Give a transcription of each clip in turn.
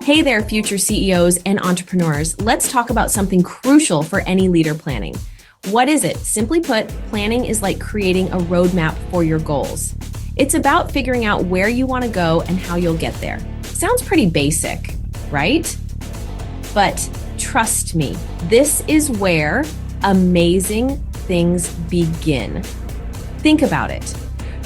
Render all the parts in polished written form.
Hey there, future CEOs and entrepreneurs. Let's talk about something crucial for any leader planning. What is it? Simply put, planning is like creating a roadmap for your goals. It's about figuring out where you want to go and how you'll get there. Sounds pretty basic, right? But trust me, this is where amazing things begin. Think about it.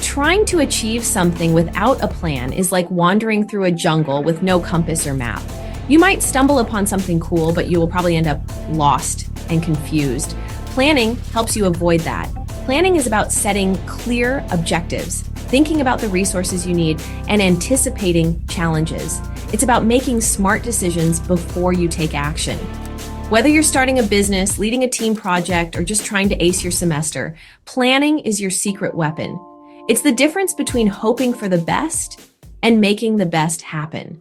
Trying to achieve something without a plan is like wandering through a jungle with no compass or map. You might stumble upon something cool, but you will probably end up lost and confused. Planning helps you avoid that. Planning is about setting clear objectives, thinking about the resources you need, and anticipating challenges. It's about making smart decisions before you take action. Whether you're starting a business, leading a team project, or just trying to ace your semester, planning is your secret weapon. It's the difference between hoping for the best and making the best happen.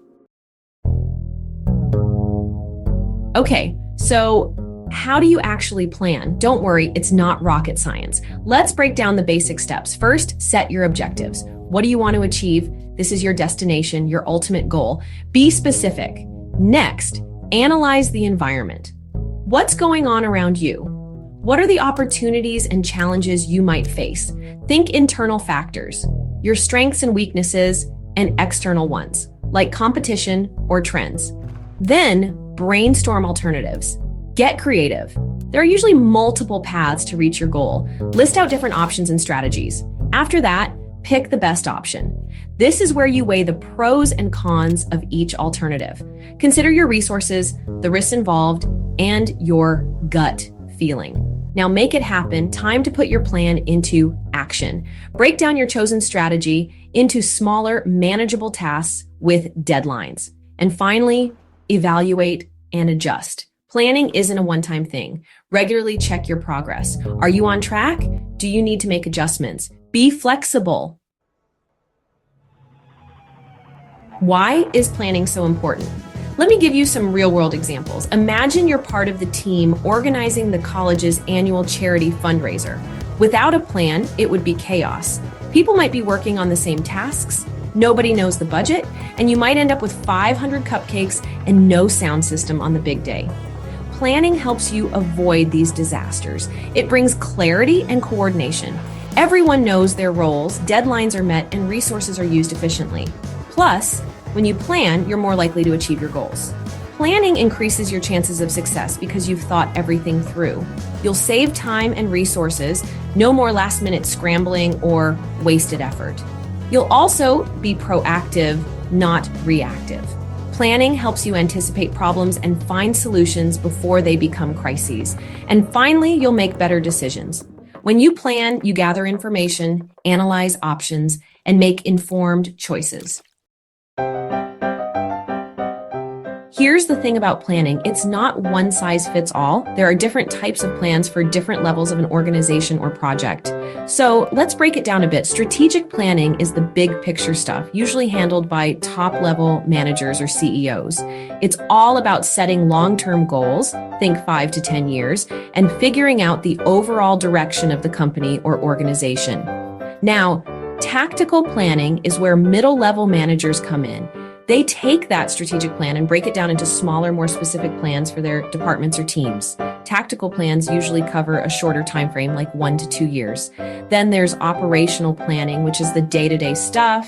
Okay, so how do you actually plan? Don't worry, it's not rocket science. Let's break down the basic steps. First, set your objectives. What do you want to achieve? This is your destination, your ultimate goal. Be specific. Next, analyze the environment. What's going on around you? What are the opportunities and challenges you might face? Think internal factors, your strengths and weaknesses, and external ones, like competition or trends. Then brainstorm alternatives. Get creative. There are usually multiple paths to reach your goal. List out different options and strategies. After that, pick the best option. This is where you weigh the pros and cons of each alternative. Consider your resources, the risks involved, and your gut feeling. Now make it happen. Time to put your plan into action. Break down your chosen strategy into smaller, manageable tasks with deadlines. And finally, evaluate and adjust. Planning isn't a one-time thing. Regularly check your progress. Are you on track? Do you need to make adjustments? Be flexible. Why is planning so important? Let me give you some real-world examples. Imagine you're part of the team organizing the college's annual charity fundraiser. Without a plan, it would be chaos. People might be working on the same tasks, nobody knows the budget, and you might end up with 500 cupcakes and no sound system on the big day. Planning helps you avoid these disasters. It brings clarity and coordination. Everyone knows their roles, deadlines are met, and resources are used efficiently. Plus, when you plan, you're more likely to achieve your goals. Planning increases your chances of success because you've thought everything through. You'll save time and resources, no more last-minute scrambling or wasted effort. You'll also be proactive, not reactive. Planning helps you anticipate problems and find solutions before they become crises. And finally, you'll make better decisions. When you plan, you gather information, analyze options, and make informed choices. Here's the thing about planning. It's not one size fits all. There are different types of plans for different levels of an organization or project. So let's break it down a bit. Strategic planning is the big picture stuff, usually handled by top-level managers or CEOs. It's all about setting long-term goals, think 5 to 10 years, and figuring out the overall direction of the company or organization. Now, tactical planning is where middle-level managers come in. They take that strategic plan and break it down into smaller, more specific plans for their departments or teams. Tactical plans usually cover a shorter time frame, like 1 to 2 years. Then there's operational planning, which is the day-to-day stuff.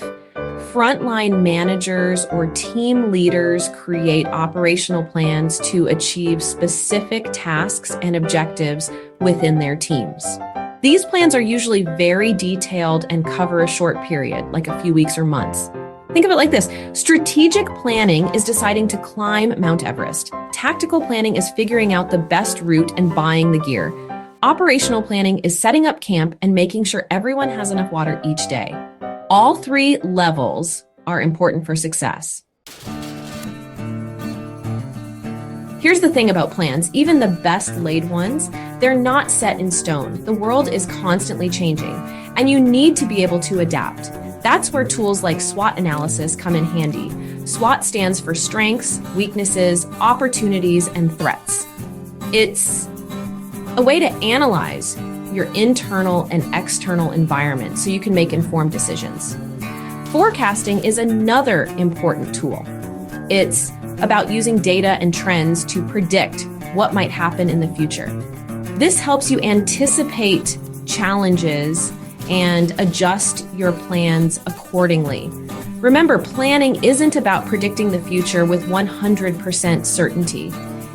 Frontline managers or team leaders create operational plans to achieve specific tasks and objectives within their teams. These plans are usually very detailed and cover a short period, like a few weeks or months. Think of it like this. Strategic planning is deciding to climb Mount Everest. Tactical planning is figuring out the best route and buying the gear. Operational planning is setting up camp and making sure everyone has enough water each day. All three levels are important for success. Here's the thing about plans. Even the best laid ones, they're not set in stone. The world is constantly changing, and you need to be able to adapt. That's where tools like SWOT analysis come in handy. SWOT stands for strengths, weaknesses, opportunities, and threats. It's a way to analyze your internal and external environment so you can make informed decisions. Forecasting is another important tool. It's about using data and trends to predict what might happen in the future. This helps you anticipate challenges and adjust your plans accordingly. Remember, planning isn't about predicting the future with 100% certainty.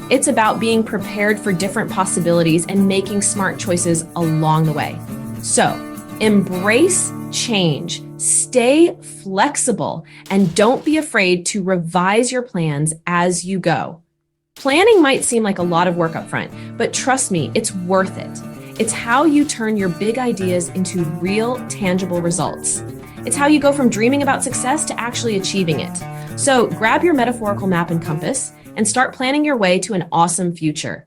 It's about being prepared for different possibilities and making smart choices along the way. So, embrace change, stay flexible, and don't be afraid to revise your plans as you go. Planning might seem like a lot of work up front, but trust me, it's worth it. It's how you turn your big ideas into real, tangible results. It's how you go from dreaming about success to actually achieving it. So grab your metaphorical map and compass and start planning your way to an awesome future.